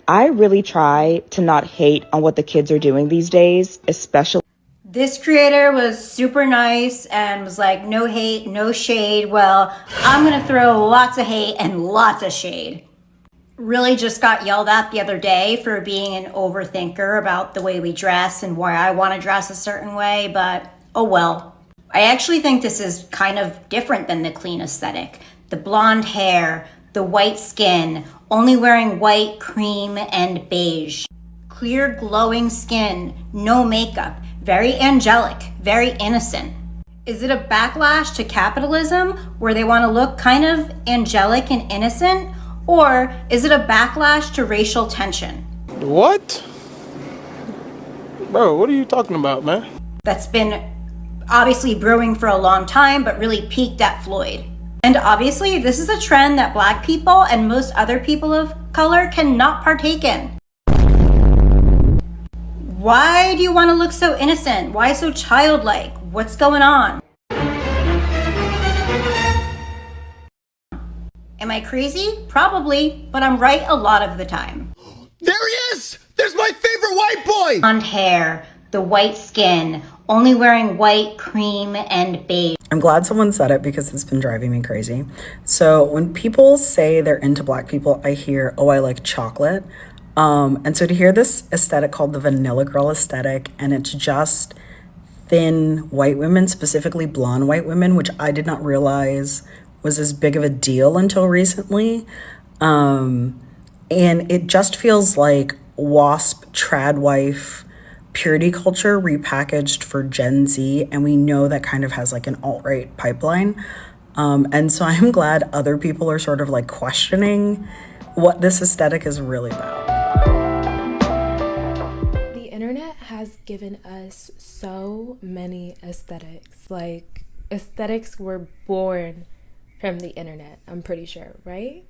I really try to not hate on what the kids are doing these days, especially. This creator was super nice and was like, no hate, no shade. Well, I'm gonna throw lots of hate and lots of shade. Really just got yelled at the other day for being an overthinker about the way we dress and why I want to dress a certain way, but oh well. I actually think this is kind of different than the clean aesthetic. The blonde hair, the white skin, only wearing white, cream, and beige. Clear, glowing skin, no makeup, very angelic, very innocent. Is it a backlash to capitalism where they want to look kind of angelic and innocent? Or is it a backlash to racial tension? What? Bro, what are you talking about, man? That's been obviously brewing for a long time, but really peaked at Floyd. And obviously, this is a trend that Black people and most other people of color cannot partake in. Why do you want to look so innocent? Why so childlike? What's going on? Am I crazy? Probably, but I'm right a lot of the time. There he is! There's my favorite white boy! Blonde hair, the white skin, only wearing white, cream, and beige. I'm glad someone said it because it's been driving me crazy. So when people say they're into Black people, I hear, oh, I like chocolate. And so to hear this aesthetic called the vanilla girl aesthetic, and it's just thin white women, specifically blonde white women, which I did not realize was as big of a deal until recently. And it just feels like WASP, trad wife, purity culture repackaged for Gen Z. And we know that kind of has like an alt-right pipeline. And so I'm glad other people are sort of like questioning what this aesthetic is really about. The internet has given us so many aesthetics. Like, aesthetics were born from the internet, I'm pretty sure, right?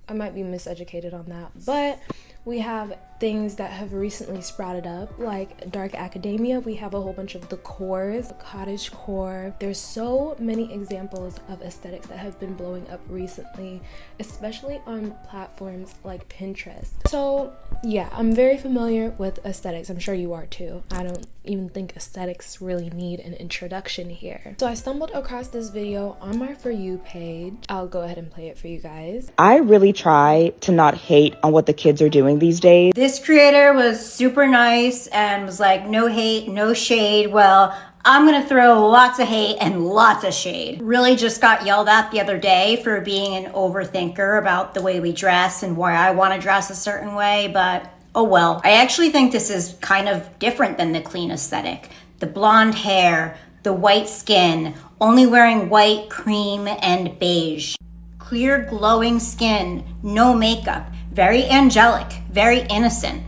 I might be miseducated on that, but we have things that have recently sprouted up, like dark academia. We have a whole bunch of the cores, cottage core. There's so many examples of aesthetics that have been blowing up recently, especially on platforms like Pinterest. So yeah, I'm very familiar with aesthetics. I'm sure you are too. I don't even think aesthetics really need an introduction here. So I stumbled across this video on my For You page. I'll go ahead and play it for you guys. I really try to not hate on what the kids are doing these days. This creator was super nice and was like, no hate, no shade. Well, I'm gonna throw lots of hate and lots of shade. Really just got yelled at the other day for being an overthinker about the way we dress and why I want to dress a certain way, but oh well. I actually think this is kind of different than the clean aesthetic. The blonde hair, the white skin, only wearing white, cream, and beige. Clear, glowing skin, no makeup, very angelic, very innocent.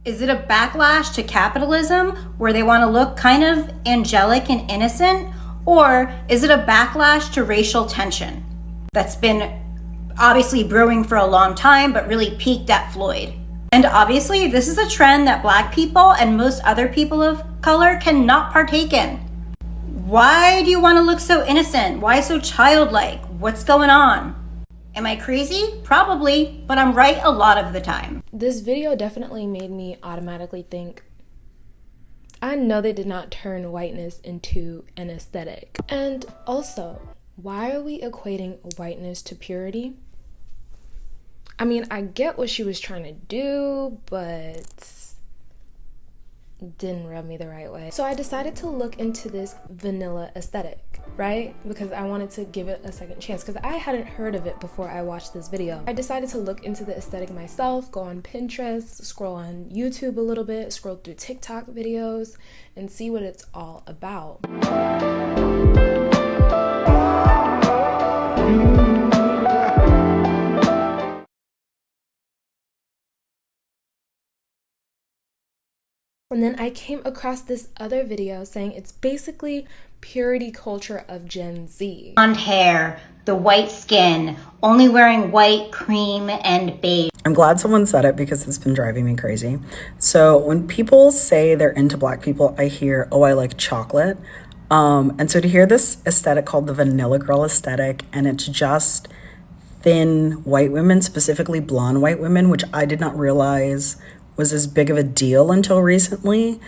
Is it a backlash to capitalism where they want to look kind of angelic and innocent? Or is it a backlash to racial tension? That's been obviously brewing for a long time, but really peaked at Floyd. And obviously, this is a trend that Black people and most other people of color cannot partake in. Why do you want to look so innocent? Why so childlike? What's going on? Am I crazy? Probably, but I'm right a lot of the time. This video definitely made me automatically think, I know they did not turn whiteness into an aesthetic. And also, why are we equating whiteness to purity? I mean, I get what she was trying to do, but it didn't rub me the right way. So I decided to look into this vanilla aesthetic, right? Because I wanted to give it a second chance, because I hadn't heard of it before I watched this video. I decided to look into the aesthetic myself, go on Pinterest, scroll on YouTube a little bit, scroll through TikTok videos, and see what it's all about. And then I came across this other video saying it's basically purity culture of Gen Z. Blonde hair, the white skin, only wearing white, cream, and beige. I'm glad someone said it because it's been driving me crazy. So when people say they're into Black people, I hear, oh, I like chocolate. And so to hear this aesthetic called the vanilla girl aesthetic, and it's just thin white women, specifically blonde white women, which I did not realize was as big of a deal until recently.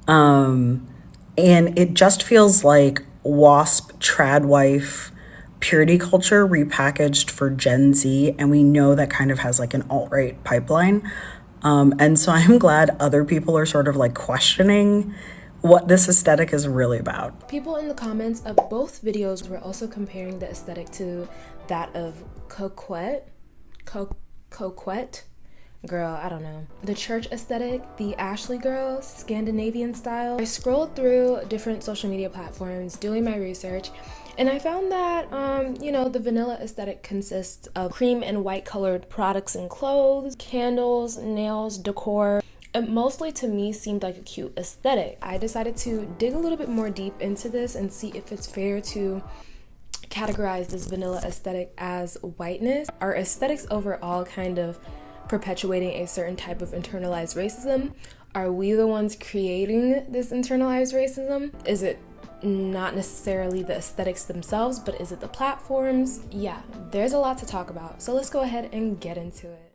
And it just feels like WASP, trad wife, purity culture repackaged for Gen Z. And we know that kind of has like an alt-right pipeline. And so I'm glad other people are sort of like questioning what this aesthetic is really about. People in the comments of both videos were also comparing the aesthetic to that of Coquette. Girl, I don't know. The church aesthetic, the Ashley girl, Scandinavian style. I scrolled through different social media platforms doing my research, and I found that, the vanilla aesthetic consists of cream and white colored products and clothes, candles, nails, decor. It mostly to me seemed like a cute aesthetic. I decided to dig a little bit more deep into this and see if it's fair to categorize this vanilla aesthetic as whiteness. Are aesthetics overall kind of perpetuating a certain type of internalized racism? Are we the ones creating this internalized racism? Is it not necessarily the aesthetics themselves, but is it the platforms? Yeah, there's a lot to talk about. So let's go ahead and get into it.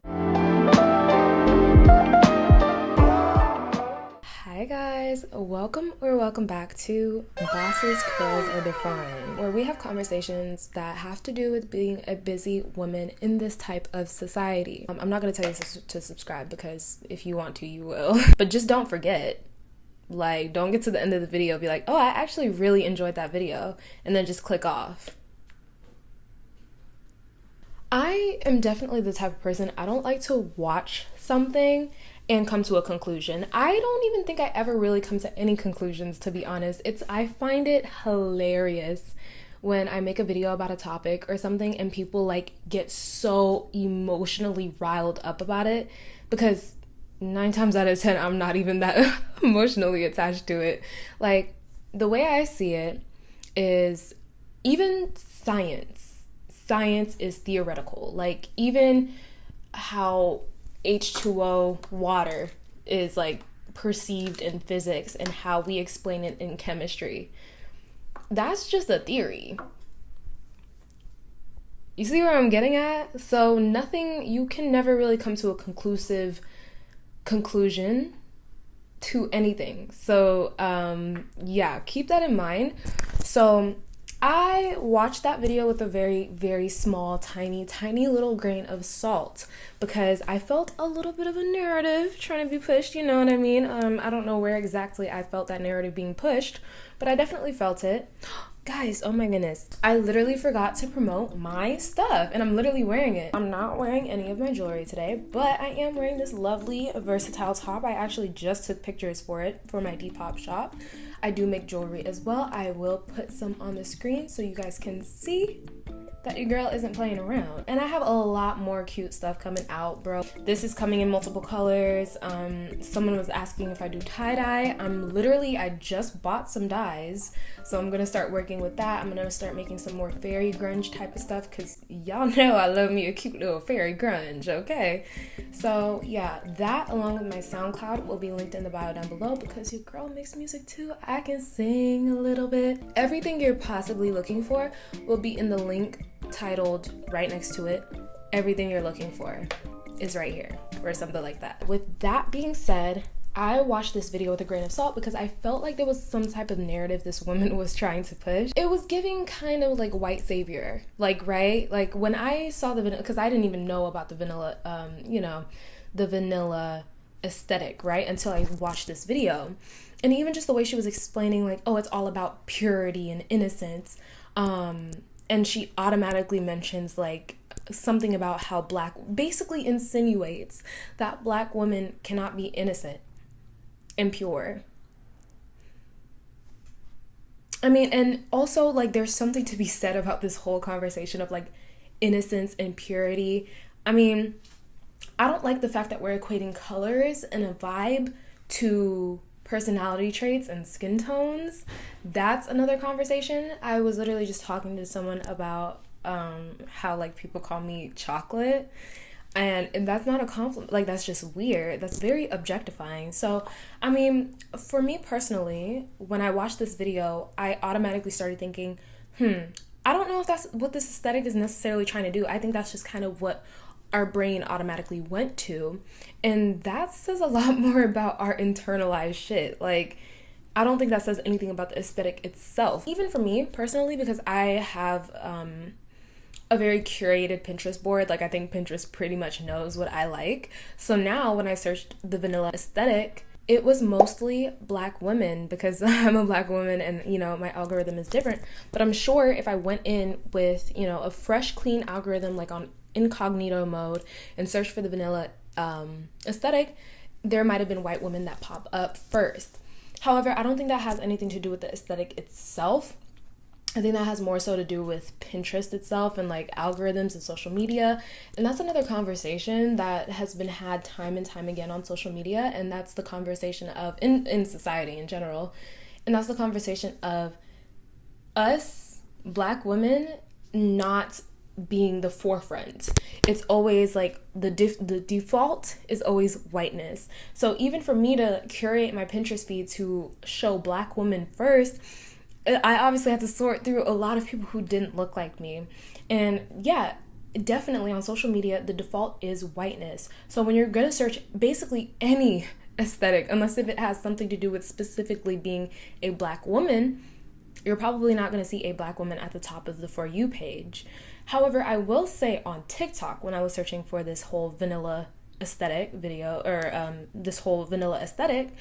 Hi guys, welcome back to Bosses, Curls, or Define, where we have conversations that have to do with being a busy woman in this type of society. I'm not going to tell you to subscribe, because if you want to, you will. But just don't forget. Like, don't get to the end of the video, be like, oh, I actually really enjoyed that video, and then just click off. I am definitely the type of person, I don't like to watch something and come to a conclusion. I don't even think I ever really come to any conclusions, to be honest. I find it hilarious when I make a video about a topic or something and people like get so emotionally riled up about it, because 9 times out of 10 I'm not even that emotionally attached to it. Like, the way I see it is, even science is theoretical. Like, even how H2O water is like perceived in physics and how we explain it in chemistry, that's just a theory. You see where I'm getting at? So you can never really come to a conclusive conclusion to anything. So yeah, keep that in mind. So I watched that video with a very, very small, tiny little grain of salt, because I felt a little bit of a narrative trying to be pushed, you know what I mean? I don't know where exactly I felt that narrative being pushed, but I definitely felt it. Guys, oh my goodness, I literally forgot to promote my stuff, and I'm literally wearing it. I'm not wearing any of my jewelry today, but I am wearing this lovely versatile top. I actually just took pictures for it for my Depop shop. I do make jewelry as well. I will put some on the screen so you guys can see that your girl isn't playing around. And I have a lot more cute stuff coming out, bro. This is coming in multiple colors. Someone was asking if I do tie-dye. I just bought some dyes, so I'm gonna start working with that. I'm gonna start making some more fairy grunge type of stuff, because y'all know I love me a cute little fairy grunge, okay? So yeah, that along with my SoundCloud will be linked in the bio down below, because your girl makes music too. I can sing a little bit. Everything you're possibly looking for will be in the link titled right next to it. Everything you're looking for is right here, or something like that. With that being said, I watched this video with a grain of salt because I felt like there was some type of narrative this woman was trying to push. It was giving kind of like white savior, like, right? Like, when I saw the vanilla, because I didn't even know about the vanilla, the vanilla aesthetic, right? Until I watched this video. And even just the way she was explaining, like, oh, it's all about purity and innocence. And she automatically mentions like something about how basically insinuates that Black women cannot be innocent and pure. I mean, and also like there's something to be said about this whole conversation of like innocence and purity. I mean, I don't like the fact that we're equating colors and a vibe to personality traits and skin tones. That's another conversation. I was literally just talking to someone about how like people call me chocolate, and that's not a compliment. Like, that's just weird. That's very objectifying. So I mean, for me personally, when I watched this video, I automatically started thinking, I don't know if that's what this aesthetic is necessarily trying to do. I think that's just kind of what our brain automatically went to. And that says a lot more about our internalized shit. Like, I don't think that says anything about the aesthetic itself. Even for me personally, because I have a very curated Pinterest board. Like, I think Pinterest pretty much knows what I like. So now when I searched the vanilla aesthetic, it was mostly Black women, because I'm a Black woman and, you know, my algorithm is different. But I'm sure if I went in with, you know, a fresh, clean algorithm, like on incognito mode, and searched for the vanilla aesthetic, there might have been white women that pop up first. However, I don't think that has anything to do with the aesthetic itself. I think that has more so to do with Pinterest itself and like algorithms and social media. And that's another conversation that has been had time and time again on social media. And that's the conversation of, in society in general. And that's the conversation of us, Black women, not being the forefront. It's always like the default is always whiteness. So even for me to curate my Pinterest feed to show Black women first, I obviously had to sort through a lot of people who didn't look like me. And yeah, definitely on social media, the default is whiteness. So when you're going to search basically any aesthetic, unless if it has something to do with specifically being a Black woman, you're probably not going to see a Black woman at the top of the For You page. However, I will say on TikTok, when I was searching for this whole vanilla aesthetic video, or this whole vanilla aesthetic,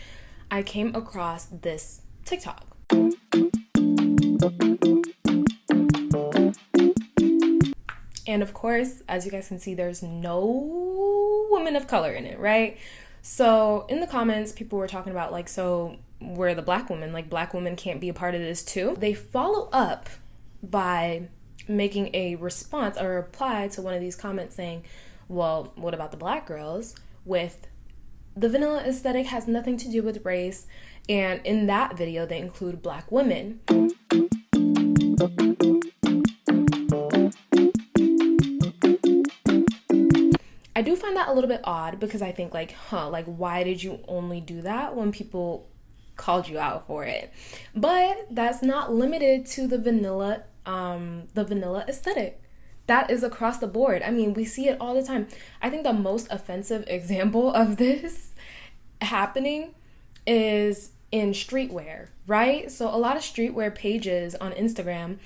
I came across this TikTok. And of course, as you guys can see, there's no women of color in it, right? So in the comments, people were talking about like, so we're the Black women, like Black women can't be a part of this too. They follow up by making a response or reply to one of these comments saying, well, what about the Black girls? With the vanilla aesthetic has nothing to do with race. And in that video, they include Black women. I do find that a little bit odd, because I think like, like why did you only do that when people called you out for it? But that's not limited to the vanilla aesthetic. That is across the board. I mean, we see it all the time. I think the most offensive example of this happening is in streetwear, right? So a lot of streetwear pages on Instagram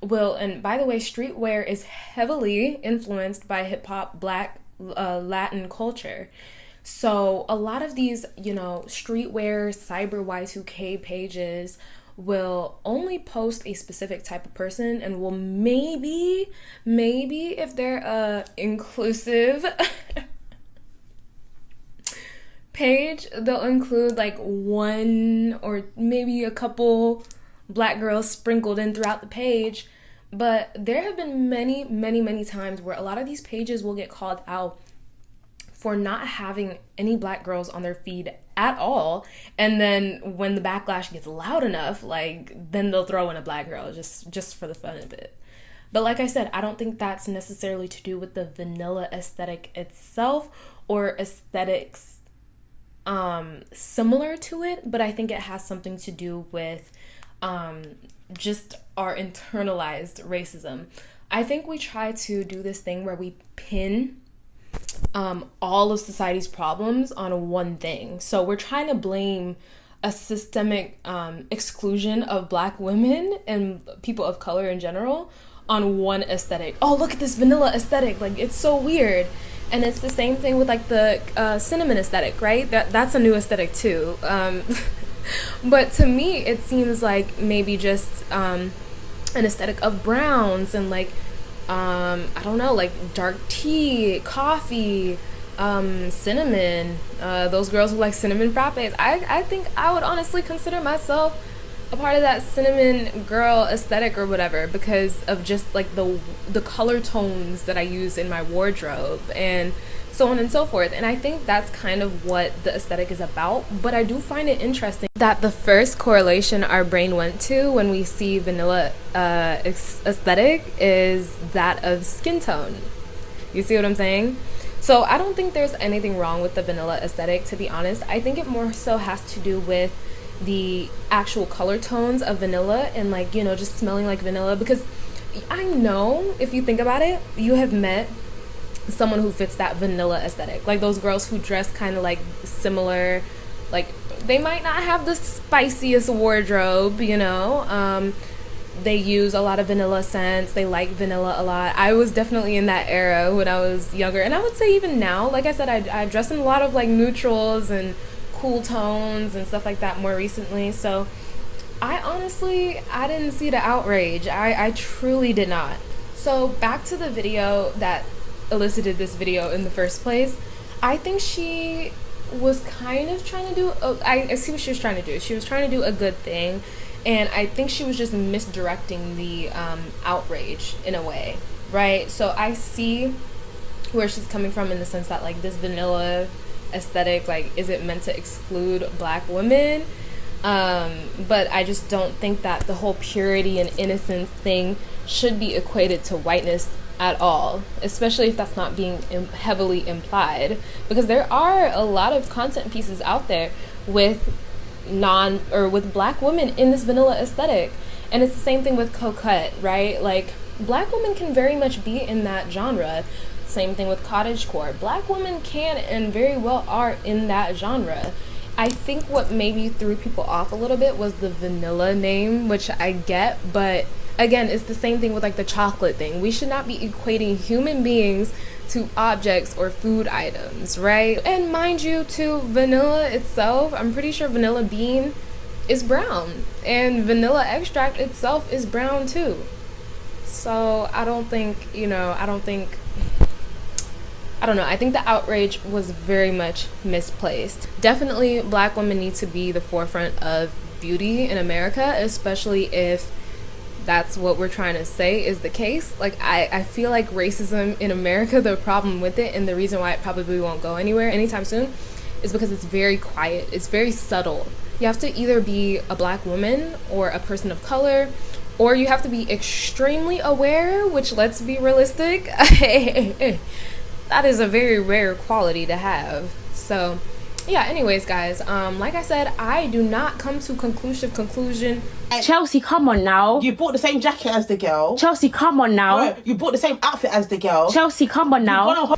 will, and by the way, streetwear is heavily influenced by hip hop, Black, Latin culture. So a lot of these, you know, streetwear, cyber Y2K pages will only post a specific type of person, and will maybe if they're inclusive page, they'll include like one or maybe a couple Black girls sprinkled in throughout the page. But there have been many times where a lot of these pages will get called out for not having any Black girls on their feed at all. And then when the backlash gets loud enough, like then they'll throw in a Black girl just for the fun of it. But like I said, I don't think that's necessarily to do with the vanilla aesthetic itself or aesthetics similar to it, but I think it has something to do with just our internalized racism. I think we try to do this thing where we pin all of society's problems on one thing. So we're trying to blame a systemic exclusion of Black women and people of color in general on one aesthetic. Oh, look at this vanilla aesthetic, like it's so weird. And it's the same thing with like the cinnamon aesthetic, right? That's a new aesthetic too. But to me, it seems like maybe just an aesthetic of browns and like, I don't know, like dark tea, coffee, cinnamon. Those girls who like cinnamon frappes. I think I would honestly consider myself a part of that cinnamon girl aesthetic or whatever, because of just like the color tones that I use in my wardrobe and so on and so forth. And I think that's kind of what the aesthetic is about. But I do find it interesting that the first correlation our brain went to when we see vanilla aesthetic is that of skin tone. You see what I'm saying? So I don't think there's anything wrong with the vanilla aesthetic, to be honest. I think it more so has to do with the actual color tones of vanilla and like, you know, just smelling like vanilla. Because I know if you think about it, you have met someone who fits that vanilla aesthetic, like those girls who dress kind of like similar, like they might not have the spiciest wardrobe, you know, they use a lot of vanilla scents, they like vanilla a lot. I was definitely in that era when I was younger, and I would say even now, like I said, I dress in a lot of like neutrals and cool tones and stuff like that more recently. So I didn't see the outrage. I truly did not. So back to the video that elicited this video in the first place. I think she was kind of trying to do, I see what she was trying to do. She was trying to do a good thing, and I think she was just misdirecting the outrage in a way, right? So I see where she's coming from in the sense that like this vanilla aesthetic, like, is it meant to exclude black women? But I just don't think that the whole purity and innocence thing should be equated to whiteness at all, especially if that's not being heavily implied, because there are a lot of content pieces out there with with black women in this vanilla aesthetic, and it's the same thing with coquette, right? Like, black women can very much be in that genre. Same thing with cottagecore. Black women can and very well are in that genre. I think what maybe threw people off a little bit was the vanilla name, which I get, but again, it's the same thing with like the chocolate thing. We should not be equating human beings to objects or food items, right? And mind you, too, vanilla itself, I'm pretty sure vanilla bean is brown, and vanilla extract itself is brown too. So I don't think, I think the outrage was very much misplaced. Definitely black women need to be the forefront of beauty in America, especially if that's what we're trying to say is the case. Like, I feel like racism in America, the problem with it and the reason why it probably won't go anywhere anytime soon is because it's very quiet, it's very subtle. You have to either be a black woman or a person of color, or you have to be extremely aware, which, let's be realistic, that is a very rare quality to have. So yeah, anyways guys, like I said, I do not come to conclusion. Chelsea, come on now. You bought the same jacket as the girl. Chelsea, come on now. Right. You bought the same outfit as the girl. Chelsea, come on now.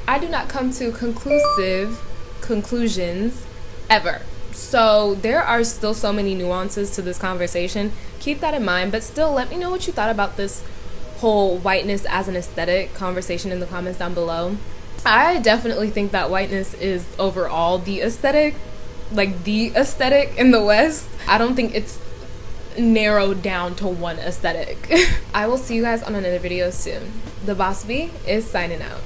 I do not come to conclusive conclusions ever. So there are still so many nuances to this conversation. Keep that in mind, but still let me know what you thought about this whole whiteness as an aesthetic conversation in the comments down below. I definitely think that whiteness is overall the aesthetic, like the aesthetic in the West. I don't think it's narrowed down to one aesthetic. I will see you guys on another video soon. The Boss Bee is signing out.